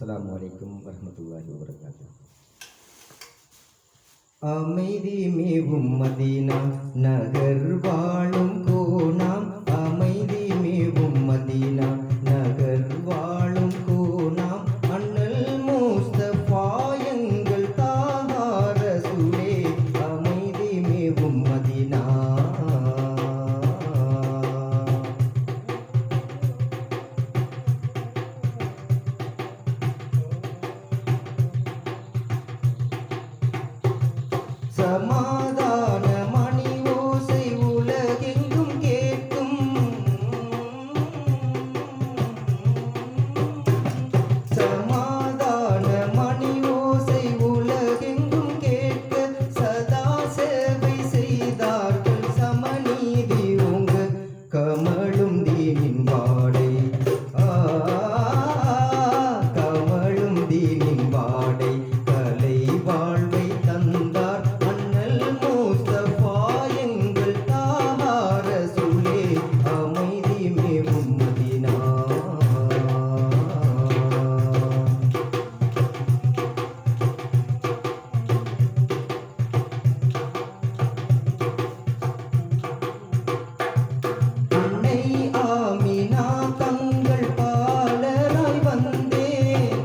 அஸ்ஸலாமு வரஹ்மத்துல்லாஹி வபரகாத்துஹு. அமைதி மேவும் மதீனா நகர் வாழும் கோணாம், அமைதி மேவும் மதீனா நகர் வாழும் கோணாம், அண்ணல் முஸ்தபா எங்கள் தாஹா ரசூலே, அமைதி மேவும் மதீனா. சமாதான மணி ஓசை உலகெங்கும் கேட்கும், சமாதான மணி ஓசை உலகெங்கும் கேட்க சதா சேவை செய்தார்கள் சமநீதி ஓங்க, கமழும் தீனின் வாடை கமழும் தீனின் வாடை கலை வாழ்வை தந்தார் அமைதி மேவும் மதீனா. அன்னை ஆமினா தங்கள் பாலராய் வந்தேன்,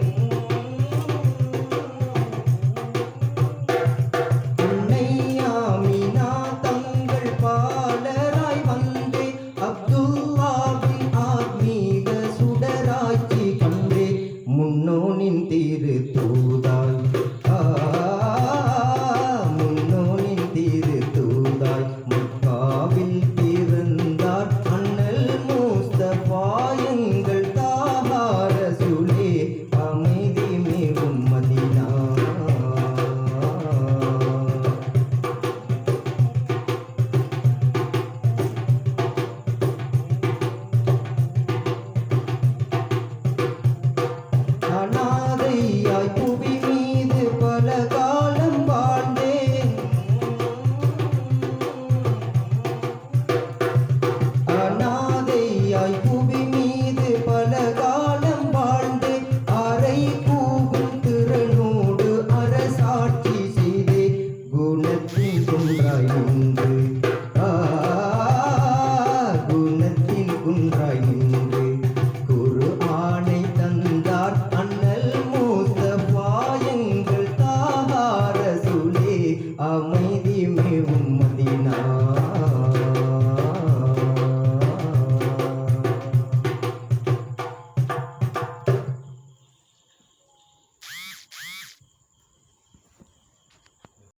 அன்னை ஆமினா தங்கள் பாலராய் வந்தே, அப்துல்லாவின் ஆத்மீக சுடராட்சி கண்டே, முன்னோனின் திருத்தூ